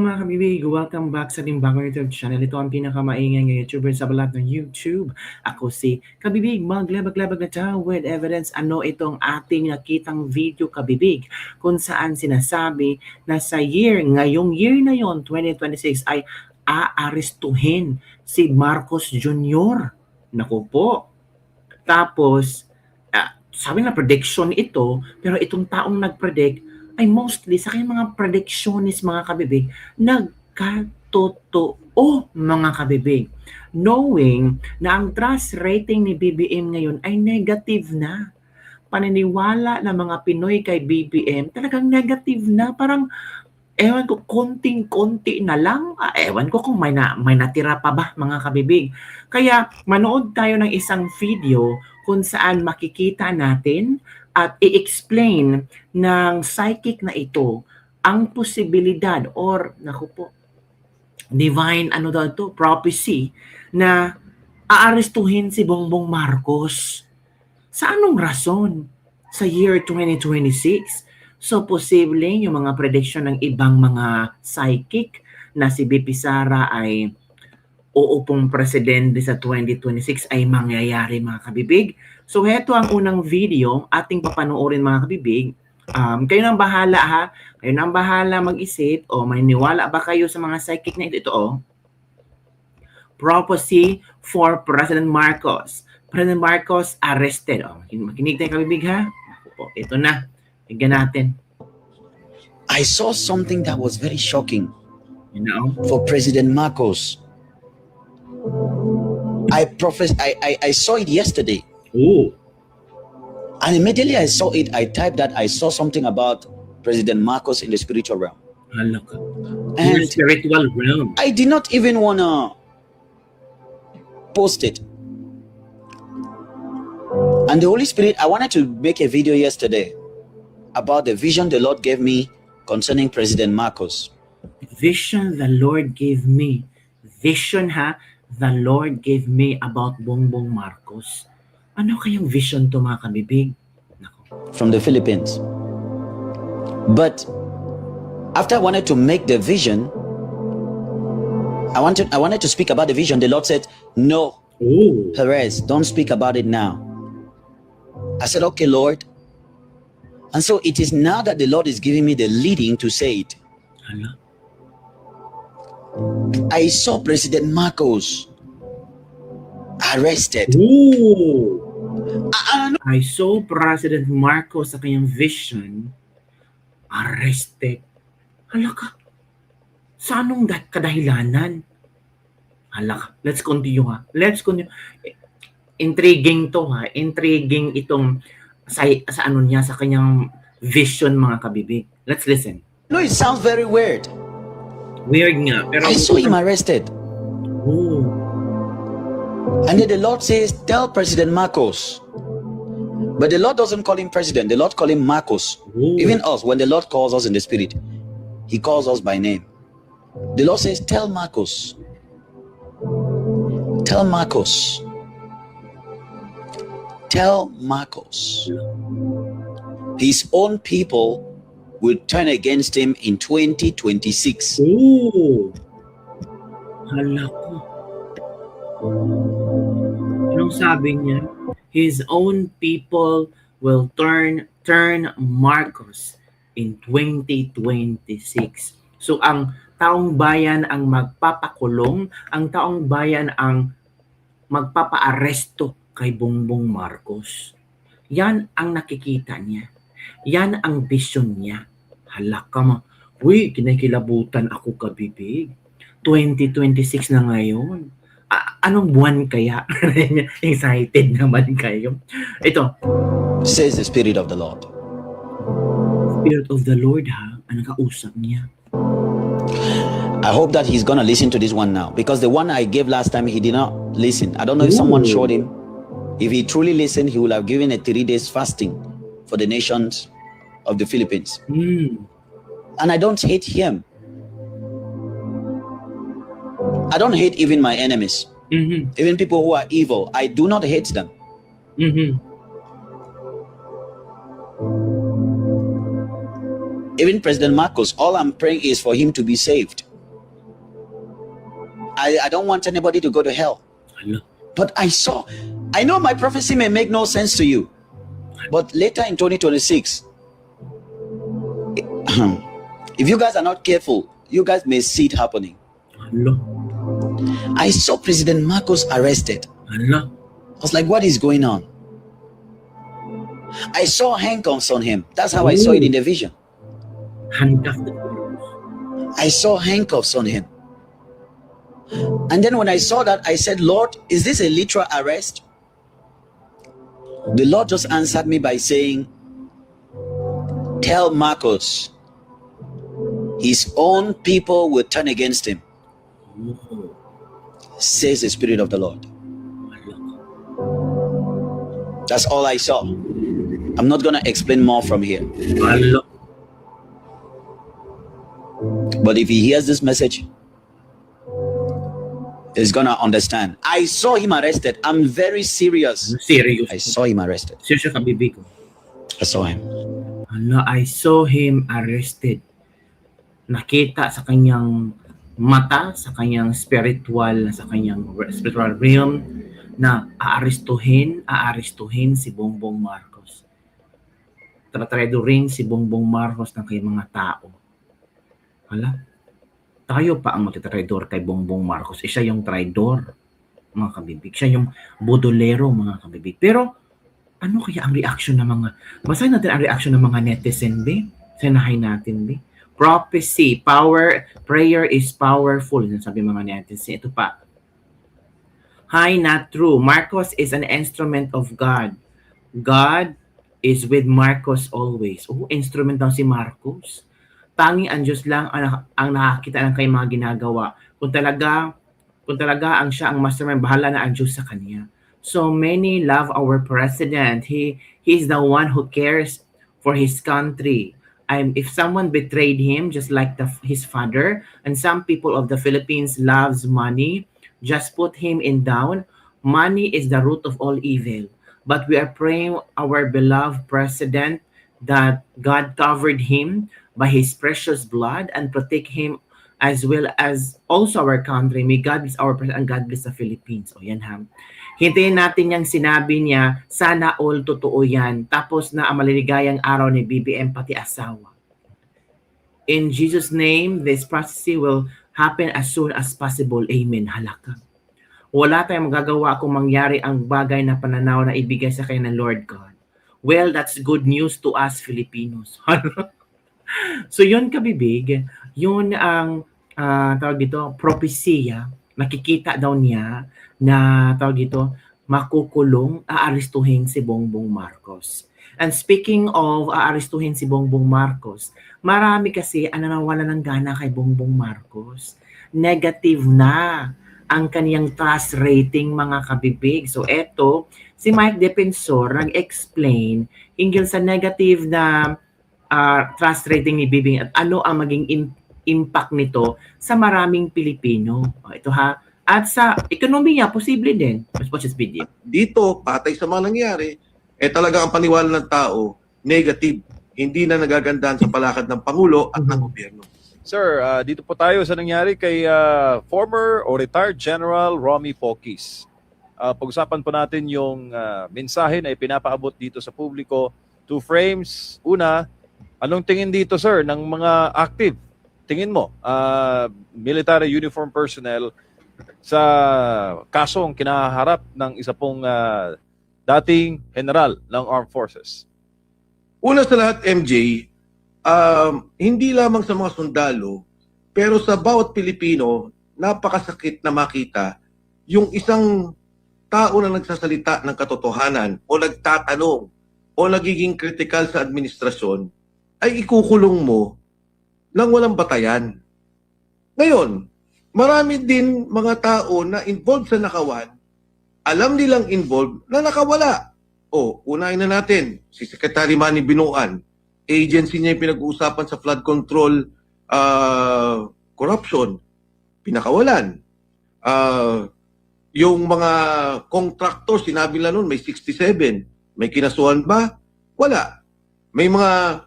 mga kabibig, welcome back sa Limbangong YouTube channel. Ito ang pinakamaingay ng YouTuber sa balat ng YouTube. Ako si Kabibig, maglabag-labag na tayo with evidence. Ano itong ating nakitang video, kabibig, kung saan sinasabi na sa ngayong year na yon, 2026, ay aarestuhin si Marcos Jr. Naku po. Tapos, sabi na prediction ito, pero itong taong nag-predict ay mostly sa kanyang mga predictionist, mga kabibig, nagkatotoo, mga kabibig. Knowing na ang trust rating ni BBM ngayon ay negative na. Paniniwala ng mga Pinoy kay BBM talagang negative na. Parang, ewan ko, konting-konti na lang. Ewan ko kung may natira pa ba, mga kabibig. Kaya manood tayo ng isang video kung saan makikita natin at i-explain ng psychic na ito ang posibilidad or, naku po, divine prophecy na aarestuhin si Bongbong Marcos. Sa anong rason? Sa year 2026? So, posibleng yung mga prediction ng ibang mga psychic na si BP Sara ay uupong presidente sa 2026 ay mangyayari, mga kabibig. So, heto ang unang video ating papanoorin, mga kabibig. Kayo nang bahala ha. Kayo nang bahala mag-isip o may niwala ba kayo sa mga psychic na ito. Prophecy for President Marcos. President Marcos arrested. Makinig tayo, kabibig ha. Ito na. Tignan natin. I saw something that was very shocking for President Marcos. I saw it yesterday. Ooh. And immediately I saw it, I typed that I saw something about President Marcos in the spiritual realm. In the spiritual realm. I did not even want to post it. And the Holy Spirit, I wanted to make a video yesterday about the vision the Lord gave me concerning President Marcos. Vision the Lord gave me. Vision ha, the Lord gave me about Bongbong Marcos. Ano kayang vision to, mga kabibig? From the Philippines. But after I wanted to make the vision, I wanted to speak about the vision. The Lord said, no, Perez, don't speak about it now. I said, okay, Lord. And so it is now that the Lord is giving me the leading to say it. Hello? I saw President Marcos arrested. Ooh. I saw President Marcos sa kanyang vision arrested. Hala ka. Sa anong kadahilanan? Hala ka. Let's continue ha. Intriguing to ha. Intriguing itong sa ano niya, sa kanyang vision, mga kabibig. Let's listen. No, it sounds very weird. Weird nga. Pero I saw him arrested. Ooh. And then the Lord says, tell President Marcos. But the Lord doesn't call him president. The Lord call him Marcos. Ooh. Even us, when the Lord calls us in the spirit, he calls us by name. The Lord says, tell Marcos. Tell Marcos. Tell Marcos. His own people will turn against him in 2026. Ooh. Hala ko. Anong sabi niya? His own people will turn Marcos in 2026. So ang taong bayan ang magpapakulong, ang taong bayan ang magpapaaresto kay Bongbong Marcos. Yan ang nakikita niya. Yan ang vision niya. Hala ka ma. Uy, kinakilabutan ako, kabibig. 2026 na ngayon. Anong buwan kaya? Excited naman kayo. Ito. Says the Spirit of the Lord. Spirit of the Lord ha? Anong kausap niya? I hope that he's gonna listen to this one now, because the one I gave last time, he did not listen. I don't know if someone showed him. If he truly listened, he would have given a 3 days fasting for the nations of the Philippines. And I don't hate him. I don't hate even my enemies. Even people who are evil, I do not hate them. Even President Marcos, all I'm praying is for him to be saved. I don't want anybody to go to hell. Hala. But I know my prophecy may make no sense to you. But later in 2026, if you guys are not careful, you guys may see it happening. Hala. I saw President Marcos arrested. Hala. I was like, what is going on? I saw handcuffs on him. That's how I saw it in the vision. Handcuff. I saw handcuffs on him. And then when I saw that, I said, Lord, is this a literal arrest? The Lord just answered me by saying, tell Marcos, his own people will turn against him, Oh. says the Spirit of the Lord. That's all I saw. I'm not going to explain more from here. Hala. But if he hears this message, he's going to understand. I saw him arrested. I'm very serious. Serious. I saw him arrested. Serious ka, bibig ko. I saw him. Hala, I saw him arrested. Nakita sa kanyang mata, sa kanyang spiritual realm na aarestuhin si Bongbong Marcos. Tatradurin si Bongbong Marcos ng kanyang mga tao. Hala, tayo pa ang magtatraidor kay Bongbong Marcos. Siya yung traidor, mga kabibig. Siya yung budolero, mga kabibig. Pero, ano kaya ang reaction ng mga... Basahin natin ang reaction ng mga netizen, be? Sanahay natin, be? Prophecy, power, prayer is powerful. Sabi mga netizen. Ito pa. Hi, not true. Marcos is an instrument of God. God is with Marcos always. Oh, instrument daw si Marcos. Tanging ang Diyos lang ang nakakita ng kanyang mga ginagawa. Kung talaga ang siya ang mastermind, bahala na ang Diyos sa kanya. So many love our president. He's the one who cares for his country. If someone betrayed him, just like his father, and some people of the Philippines loves money, just put him in down. Money is the root of all evil. But we are praying our beloved president that God covered him by his precious blood and protect him as well as also our country. May God bless our president and God bless the Philippines. O yan ha. Hintayin natin yung sinabi niya, sana all totoo yan. Tapos na ang maliligayang araw ni BBM pati asawa. In Jesus' name, this prophecy will happen as soon as possible. Amen. Halaka. Wala tayong magagawa kung mangyari ang bagay na pananaw na ibigay sa kanya ng Lord God. Well, that's good news to us Filipinos. So yun kabibig, yun ang tawag dito, propesya. Nakikita daw niya na tawag dito, makukulong, aarestuhin si Bongbong Marcos. And speaking of aarestuhin si Bongbong Marcos, marami kasi ang nawala ng gana kay Bongbong Marcos. Negative na ang kaniyang trust rating, mga kabibig. So eto, si Mike Defensor nag-explain hinggil sa negative na trust rating ni Bibing at ano ang maging impact nito sa maraming Pilipino. Ito ha. At sa ekonomiya, posible din. Let's watch this video. Dito, patay sa mga nangyari, talaga ang paniwala ng tao, negative. Hindi na nagagandahan sa palakad ng Pangulo at ng gobyerno. Sir, dito po tayo sa nangyari kay former or retired General Romy Poquis. Pag-usapan po natin yung mensahe na ipinapaabot dito sa publiko. 2 frames. Una, anong tingin dito, sir, ng mga active? Tingin mo, military uniform personnel sa kasong kinaharap ng isa pong dating general ng Armed Forces? Una sa lahat, MJ, hindi lamang sa mga sundalo, pero sa bawat Pilipino, napakasakit na makita yung isang tao na nagsasalita ng katotohanan o nagtatanong o nagiging kritikal sa administrasyon ay ikukulong mo nang walang batayan. Ngayon, marami din mga tao na involved sa nakawan, alam nilang involved na nakawala. O, unahin na natin, si Secretary Manny Binuan, agency niya yung pinag-uusapan sa flood control corruption, pinakawalan. Yung mga contractors, sinabi nila noon, may 67. May kinasuhan ba? Wala. May mga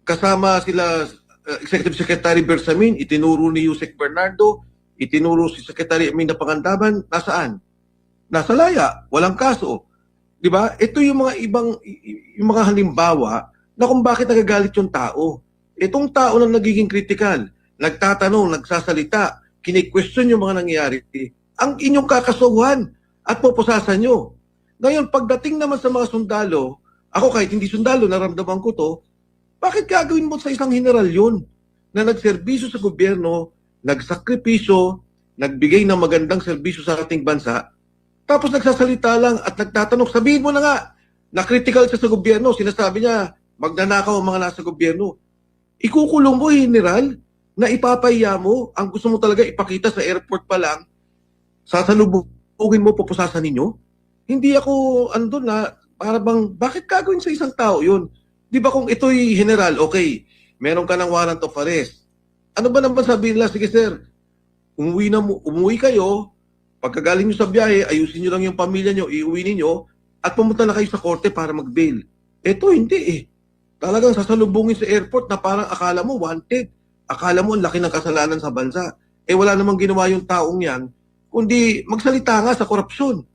kasama sila, Executive Secretary Bersamin, itinuro ni Yusek Bernardo, itinuro si Secretary Amina Pangandaman, nasaan? Nasa laya, walang kaso. 'Di ba? Ito yung mga yung mga halimbawa na kung bakit nagagalit yung tao. Itong tao na nagiging critical, nagtatanong, nagsasalita, kini-question yung mga nangyayari, ang inyong kakasuhan at pupusasan nyo. Ngayon, pagdating naman sa mga sundalo, ako kahit hindi sundalo, naramdaman ko to, bakit gagawin mo sa isang general yun na nagserbisyo sa gobyerno, nagsakripisyo, nagbigay ng magandang serbisyo sa ating bansa, tapos nagsasalita lang at nagtatanong, sabihin mo na nga, na critical siya sa gobyerno, sinasabi niya, magnanakaw ang mga nasa gobyerno. Ikukulong mo, general, na ipapahiya mo, ang gusto mo talaga ipakita sa airport pa lang, sasalubugin mo, pupusasan ninyo? Hindi ako andun na, para bang, bakit gagawin sa isang tao yun? Di ba kung ito'y general, okay, meron ka ng warrant of arrest. Ano ba naman sabihin nila, sige sir, umuwi kayo, pagkagaling nyo sa biyahe, ayusin nyo lang yung pamilya nyo, iuwi ninyo, at pumunta na kayo sa korte para mag-bail. Ito hindi eh. Talagang sasalubungin sa airport na parang akala mo wanted. Akala mo ang laki ng kasalanan sa bansa. Eh wala namang ginawa yung taong yan, kundi magsalita nga sa korupsyon.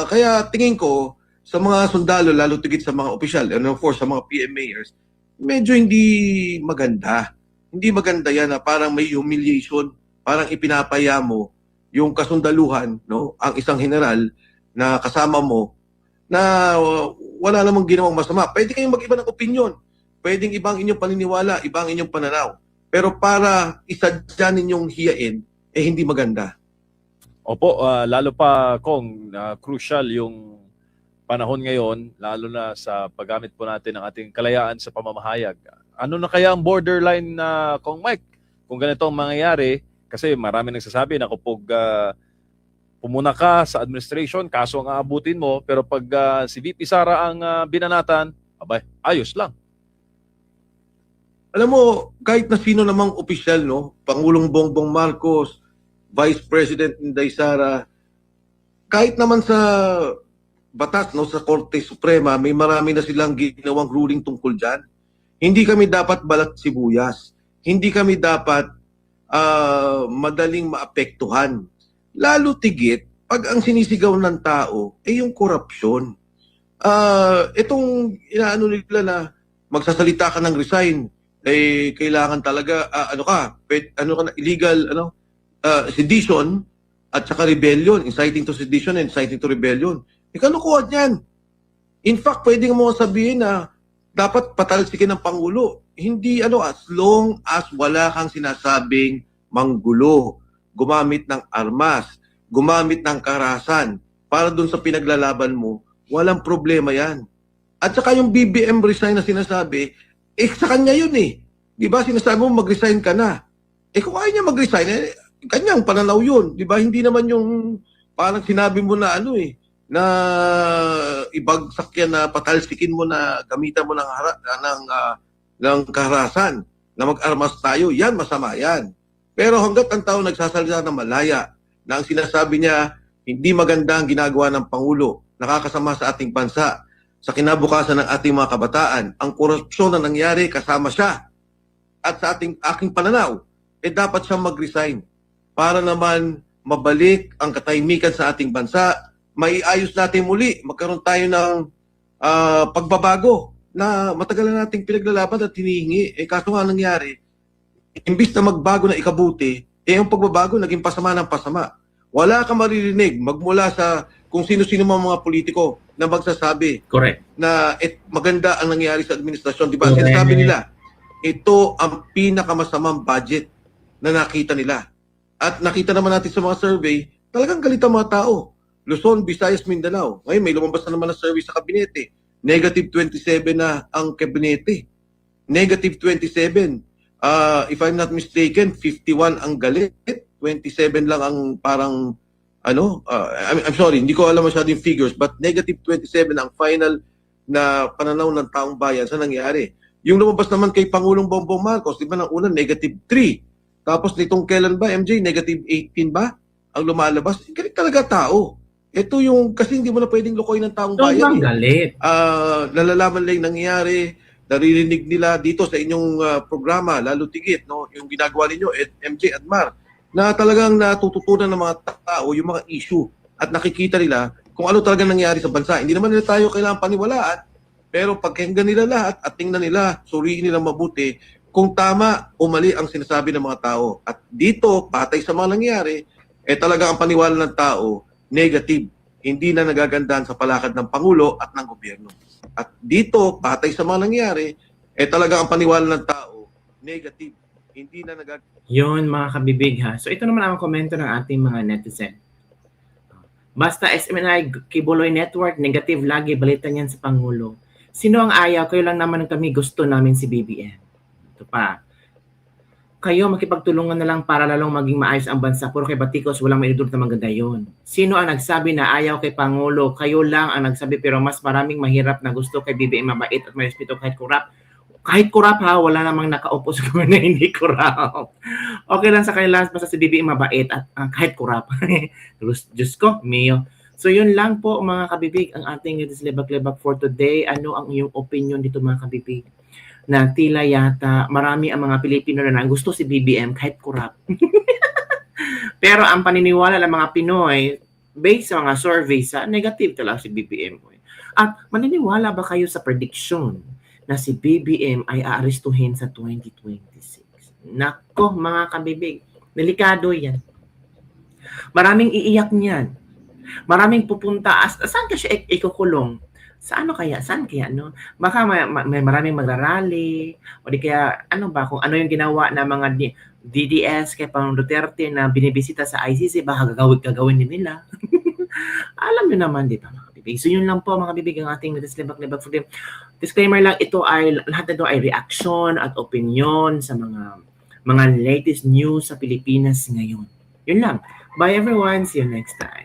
Kaya tingin ko, sa mga sundalo, lalo tigit sa mga opisyal, and of course sa mga PMAers, medyo hindi maganda. Hindi maganda yan na parang may humiliation, parang ipinapaya mo yung kasundaluhan, no, ang isang general na kasama mo na wala namang ginawang masama. Pwede kayong mag-iba ng opinion. Pwedeng ibang inyong paniniwala, ibang inyong pananaw. Pero para isadya ninyong hiyain, eh hindi maganda. Opo, lalo pa kung crucial yung panahon ngayon, lalo na sa paggamit po natin ng ating kalayaan sa pamamahayag. Ano na kaya ang borderline na Kong Mike? Kung ganito ang mangyayari, kasi marami nagsasabi na kapag pumuna ka sa administration, kaso ang aabutin mo, pero pag si VP Sara ang binanatan, abay, ayos lang. Alam mo, kahit na sino namang opisyal, no, Pangulong Bongbong Marcos, Vice President Inday Sara, kahit naman sa batas, no, sa Korte Suprema, may marami na silang ginawang ruling tungkol dyan. Hindi kami dapat balat sibuyas. Hindi kami dapat madaling maapektuhan. Lalo tigit, pag ang sinisigaw ng tao, ay yung korupsyon. Itong inaano nila na magsasalita ka ng resign, eh kailangan talaga illegal sedition at saka rebellion, inciting to sedition and inciting to rebellion. Ikalukuhan yan. In fact, pwede mo sabihin na dapat patalsikin ng Pangulo. Hindi as long as wala kang sinasabing manggulo, gumamit ng armas, gumamit ng karahasan para dun sa pinaglalaban mo, walang problema yan. At saka yung BBM resign na sinasabi, sa kanya yun eh. Di ba sinasabi mo mag-resign ka na? Kung ayaw niya mag-resign, kanyang pananaw yun. Di ba hindi naman yung parang sinabi mo na na ibagsak yan na patalsikin mo na gamitan mo ng karahasan na mag-armas tayo, yan masama yan. Pero hanggat ang tao nagsasalita ng malaya na ang sinasabi niya hindi maganda ang ginagawa ng Pangulo, nakakasama sa ating bansa, sa kinabukasan ng ating mga kabataan, ang korupsyon na nangyari kasama siya at sa aking pananaw, dapat siya mag-resign para naman mabalik ang katahimikan sa ating bansa, maiayos natin muli, magkaroon tayo ng pagbabago na matagal na nating pinaglalaban at hinihingi. Kaso nga nangyari, imbis na magbago na ikabuti, yung pagbabago naging pasama ng pasama. Wala kang maririnig magmula sa kung sino-sino mga politiko na magsasabi Correct. na maganda ang nangyari sa administrasyon. Diba? Correct. Sinasabi nila, ito ang pinakamasamang budget na nakita nila. At nakita naman natin sa mga survey, talagang galit ang mga tao. Luzon, Visayas, Mindanao. Ngayon may lumabas na naman na survey sa kabinete. Negative 27 na ang kabinete. Negative 27. If I'm not mistaken, 51 ang galit. 27 lang ang parang I'm sorry, hindi ko alam masyado yung figures, but negative 27 ang final na pananaw ng taong bayan sa nangyari. Yung lumabas naman kay Pangulong Bongbong Marcos, di ba, ng una, negative 3. Tapos nitong kailan ba, MJ, negative 18 ba ang lumalabas? Galit talaga tao. Ito yung, kasi hindi mo na pwedeng lukoy ng taong bayan. Galit. Nalalaman lang yung nangyari, naririnig nila dito sa inyong programa, lalo tigit, no? Yung ginagawa ninyo, MJ at Mar, na talagang natututunan ng mga tao yung mga issue at nakikita nila kung ano talaga nangyari sa bansa. Hindi naman nila tayo kailangan paniwalaan, pero pagkinggan nila lahat at tingnan nila, suriin nila mabuti kung tama o mali ang sinasabi ng mga tao. At dito, patay sa mga nangyari, talaga ang paniwala ng tao, negative. Hindi na nagagandahan sa palakad ng Pangulo at ng gobyerno. At dito, patay sa mga nangyari, talaga ang paniwala ng tao, negative. Hindi na Yun mga kabibig ha. So ito naman ang komento ng ating mga netizen. Basta SMNI Kibuloy Network, negative lagi, balita niyan sa Pangulo. Sino ang ayaw? Kayo lang naman kami, gusto namin si BBM. Ito pa. Kayo makipagtulungan na lang para lalong maging maayos ang bansa. Puro kay Batikos, walang maidudulot na maganda yun. Sino ang nagsabi na ayaw kay Pangulo? Kayo lang ang nagsabi, pero mas maraming mahirap na gusto kay BBM mabait at may respeto kahit kurap. Kahit kurap ha, wala namang nakaupo sa na hindi kurap. Okay lang sa kanila, basta si BBM mabait at kahit kurap. Diyos ko, Mio. So yun lang po mga kabibig ang ating Lebak-Lebak for today. Ano ang iyong opinion dito mga kabibig? Na tila yata marami ang mga Pilipino na gusto si BBM kahit kurap. Pero ang paniniwala ng mga Pinoy, based sa mga surveys, negative talaga si BBM. At maniniwala ba kayo sa prediction na si BBM ay aarestuhin sa 2026? Nako mga kabibig, delikado yan. Maraming iiyak niyan. Maraming pupunta. Saan ka siya ikukulong? Sa ano kaya? Saan kaya? No? Baka may maraming magrarally o di kaya ano ba kung ano yung ginawa ng mga DDS kay Pangulong Duterte na binibisita sa ICC, baka gagawin din nila. Alam niyo naman, di ba mga bibig? So yun lang po mga bibig ang ating Lebak-Lebak for them. Disclaimer lang, lahat na ito ay reaction at opinion sa mga latest news sa Pilipinas ngayon. Yun lang. Bye everyone. See you next time.